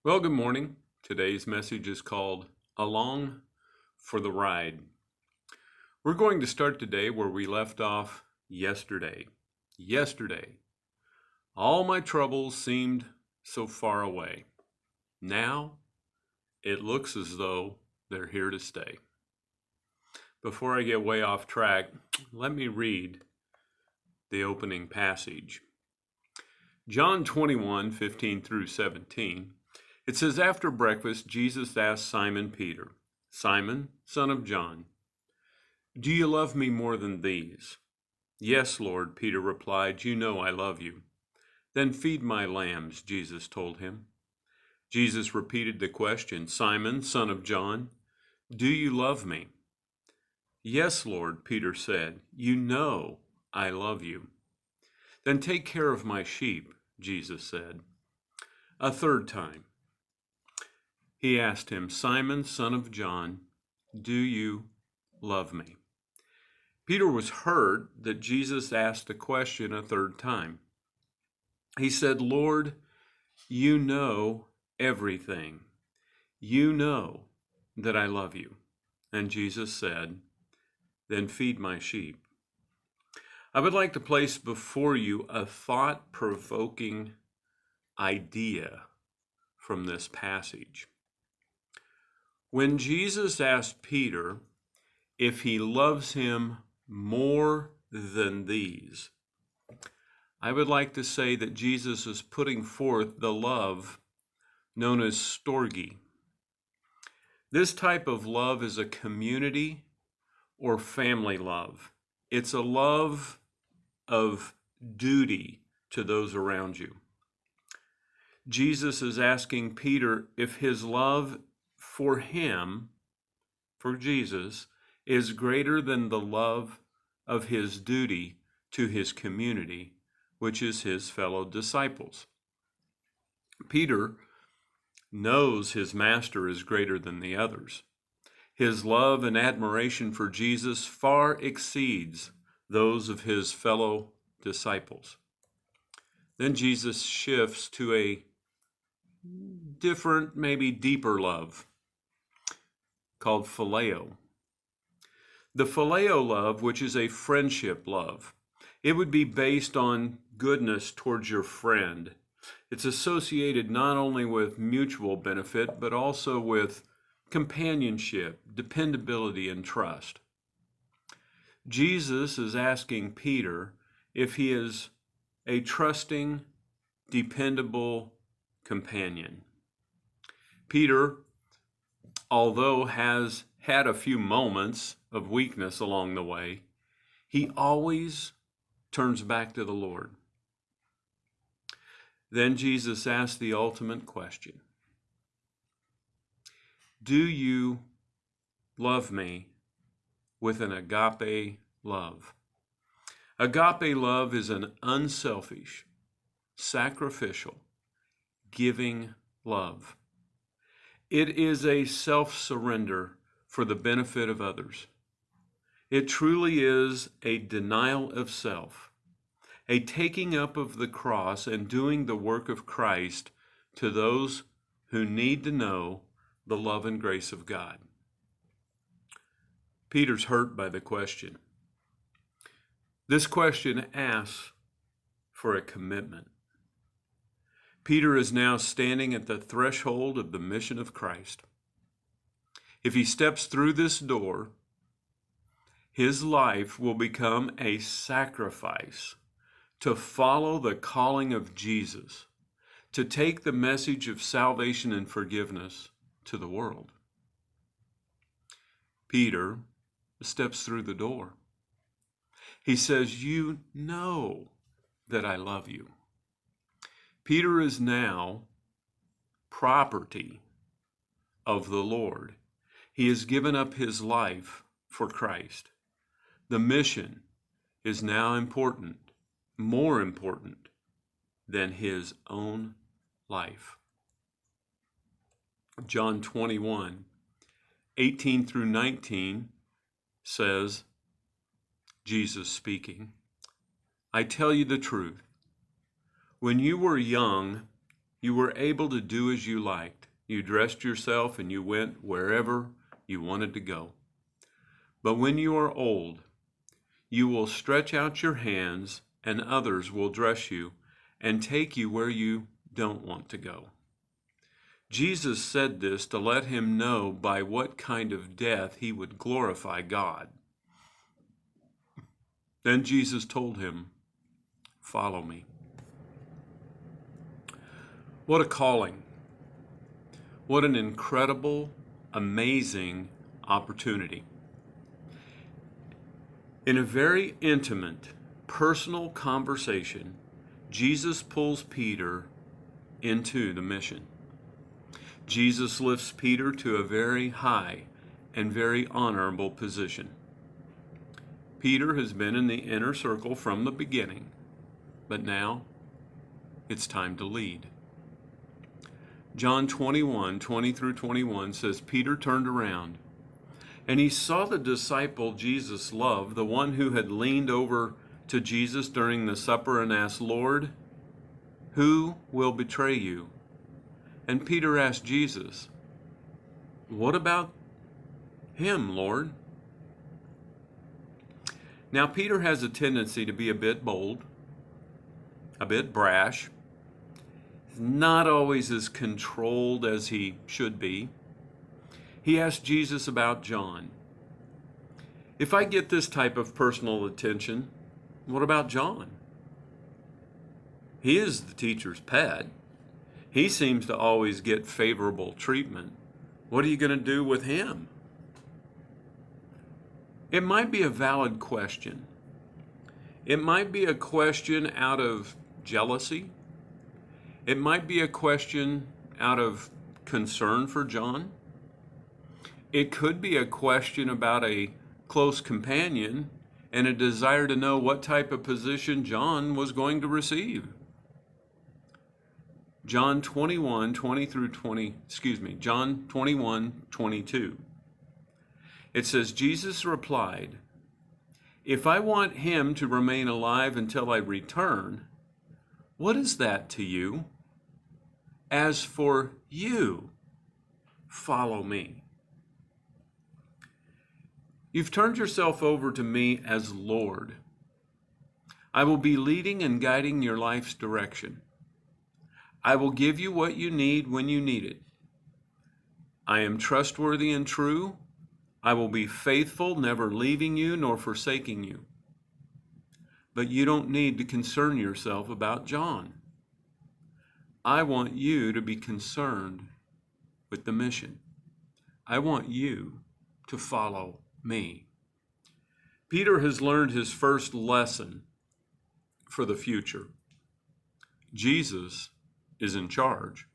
Well, good morning. Today's message is called Along for the Ride. We're going to start today where we left off yesterday. Yesterday, all my troubles seemed so far away. Now, it looks as though they're here to stay. Before I get way off track, let me read the opening passage. John 21:15 through 17. It says, after breakfast, Jesus asked Simon Peter, Simon, son of John, do you love me more than these? Yes, Lord, Peter replied, you know I love you. Then feed my lambs, Jesus told him. Jesus repeated the question, Simon, son of John, do you love me? Yes, Lord, Peter said, you know I love you. Then take care of my sheep, Jesus said. A third time, he asked him, Simon, son of John, do you love me? Peter was hurt that Jesus asked the question a third time. He said, Lord, you know everything. You know that I love you. And Jesus said, then feed my sheep. I would like to place before you a thought-provoking idea from this passage. When Jesus asked Peter if he loves him more than these, I would like to say that Jesus is putting forth the love known as storge. This type of love is a community or family love. It's a love of duty to those around you. Jesus is asking Peter if his love for him, for Jesus, is greater than the love of his duty to his community, which is his fellow disciples. Peter knows his master is greater than the others. His love and admiration for Jesus far exceeds those of his fellow disciples. Then Jesus shifts to a different, maybe deeper love called phileo. The phileo love, which is a friendship love, it would be based on goodness towards your friend. It's associated not only with mutual benefit, but also with companionship, dependability, and trust. Jesus is asking Peter if he is a trusting, dependable companion. Peter, although has had a few moments of weakness along the way, he always turns back to the Lord. Then Jesus asked the ultimate question. Do you love me with an agape love? Agape love is an unselfish, sacrificial, giving love. It is a self-surrender for the benefit of others. It truly is a denial of self, a taking up of the cross and doing the work of Christ to those who need to know the love and grace of God. Peter's hurt by the question. This question asks for a commitment. Peter is now standing at the threshold of the mission of Christ. If he steps through this door, his life will become a sacrifice to follow the calling of Jesus, to take the message of salvation and forgiveness to the world. Peter steps through the door. He says, you know that I love you. Peter is now property of the Lord. He has given up his life for Christ. The mission is now important, more important than his own life. John 21:18 through 19 says, Jesus speaking, I tell you the truth. When you were young, You were able to do as you liked. You dressed yourself and you went wherever you wanted to go. But when you are old, you will stretch out your hands and others will dress you and take you where you don't want to go. Jesus said this to let him know by what kind of death he would glorify God. Then Jesus told him, "Follow me." What a calling. What an incredible, amazing opportunity. In a very intimate, personal conversation, Jesus pulls Peter into the mission. Jesus lifts Peter to a very high and very honorable position. Peter has been in the inner circle from the beginning, but now it's time to lead. John 21:20-21 says, Peter turned around and he saw the disciple Jesus loved, the one who had leaned over to Jesus during the supper and asked, "Lord, who will betray you?" And Peter asked Jesus, "What about him, Lord?" Now, Peter has a tendency to be a bit bold, a bit brash, not always as controlled as he should be. He asked Jesus about John. If I get this type of personal attention, what about John? He is the teacher's pet. He seems to always get favorable treatment. What are you going to do with him? It might be a valid question. It might be a question out of jealousy. It might be a question out of concern for John. It could be a question about a close companion and a desire to know what type of position John was going to receive. John 21:22. It says, Jesus replied, "If I want him to remain alive until I return, what is that to you? As for you, follow me." You've turned yourself over to me as Lord. I will be leading and guiding your life's direction. I will give you what you need when you need it. I am trustworthy and true. I will be faithful, never leaving you nor forsaking you. But you don't need to concern yourself about John. I want you to be concerned with the mission. I want you to follow me. Peter has learned his first lesson for the future. Jesus is in charge.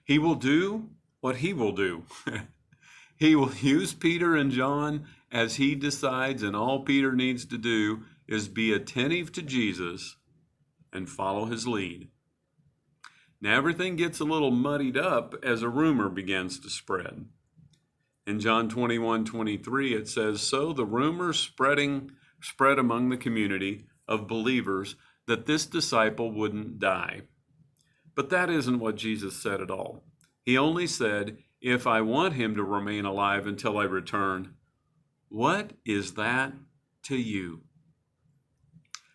He will do what he will do. He will use Peter and John as he decides, and all Peter needs to do is be attentive to Jesus and follow his lead. Now everything gets a little muddied up as a rumor begins to spread. In John 21:23, it says, "So the rumor spread among the community of believers that this disciple wouldn't die." But that isn't what Jesus said at all. He only said, "If I want him to remain alive until I return, what is that to you?"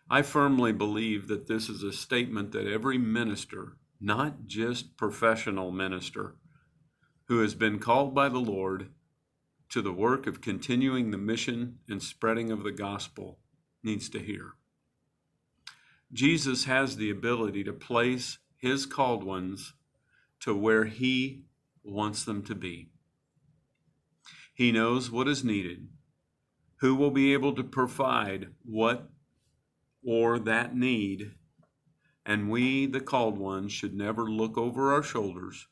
I firmly believe that this is a statement that every minister, not just professional minister, who has been called by the Lord to the work of continuing the mission and spreading of the gospel, needs to hear. Jesus has the ability to place his called ones to where he wants them to be. He knows what is needed, who will be able to provide what or that need, and we, the called ones, should never look over our shoulders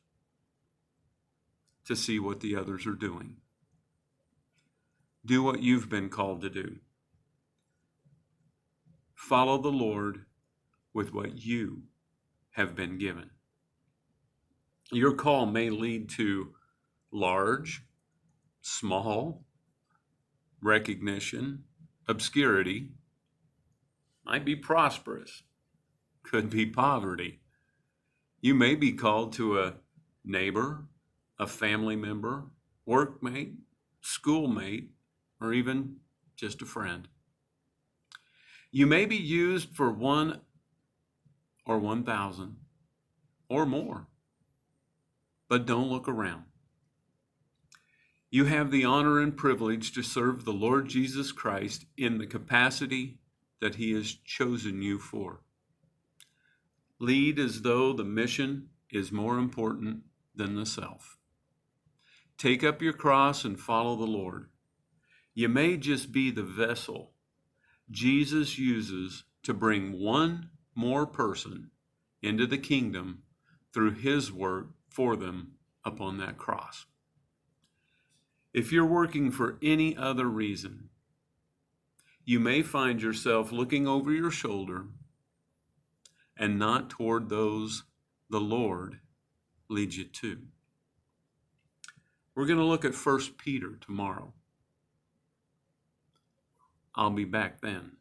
to see what the others are doing. Do what you've been called to do. Follow the Lord with what you have been given. Your call may lead to large, small, recognition, obscurity, might be prosperous, could be poverty. You may be called to a neighbor, a family member, workmate, schoolmate, or even just a friend. You may be used for 1 or 1,000 or more, but don't look around. You have the honor and privilege to serve the Lord Jesus Christ in the capacity that He has chosen you for. Lead as though the mission is more important than the self. Take up your cross and follow the Lord. You may just be the vessel Jesus uses to bring one more person into the kingdom through His work for them upon that cross. If you're working for any other reason, you may find yourself looking over your shoulder and not toward those the Lord leads you to. We're going to look at 1 Peter tomorrow. I'll be back then.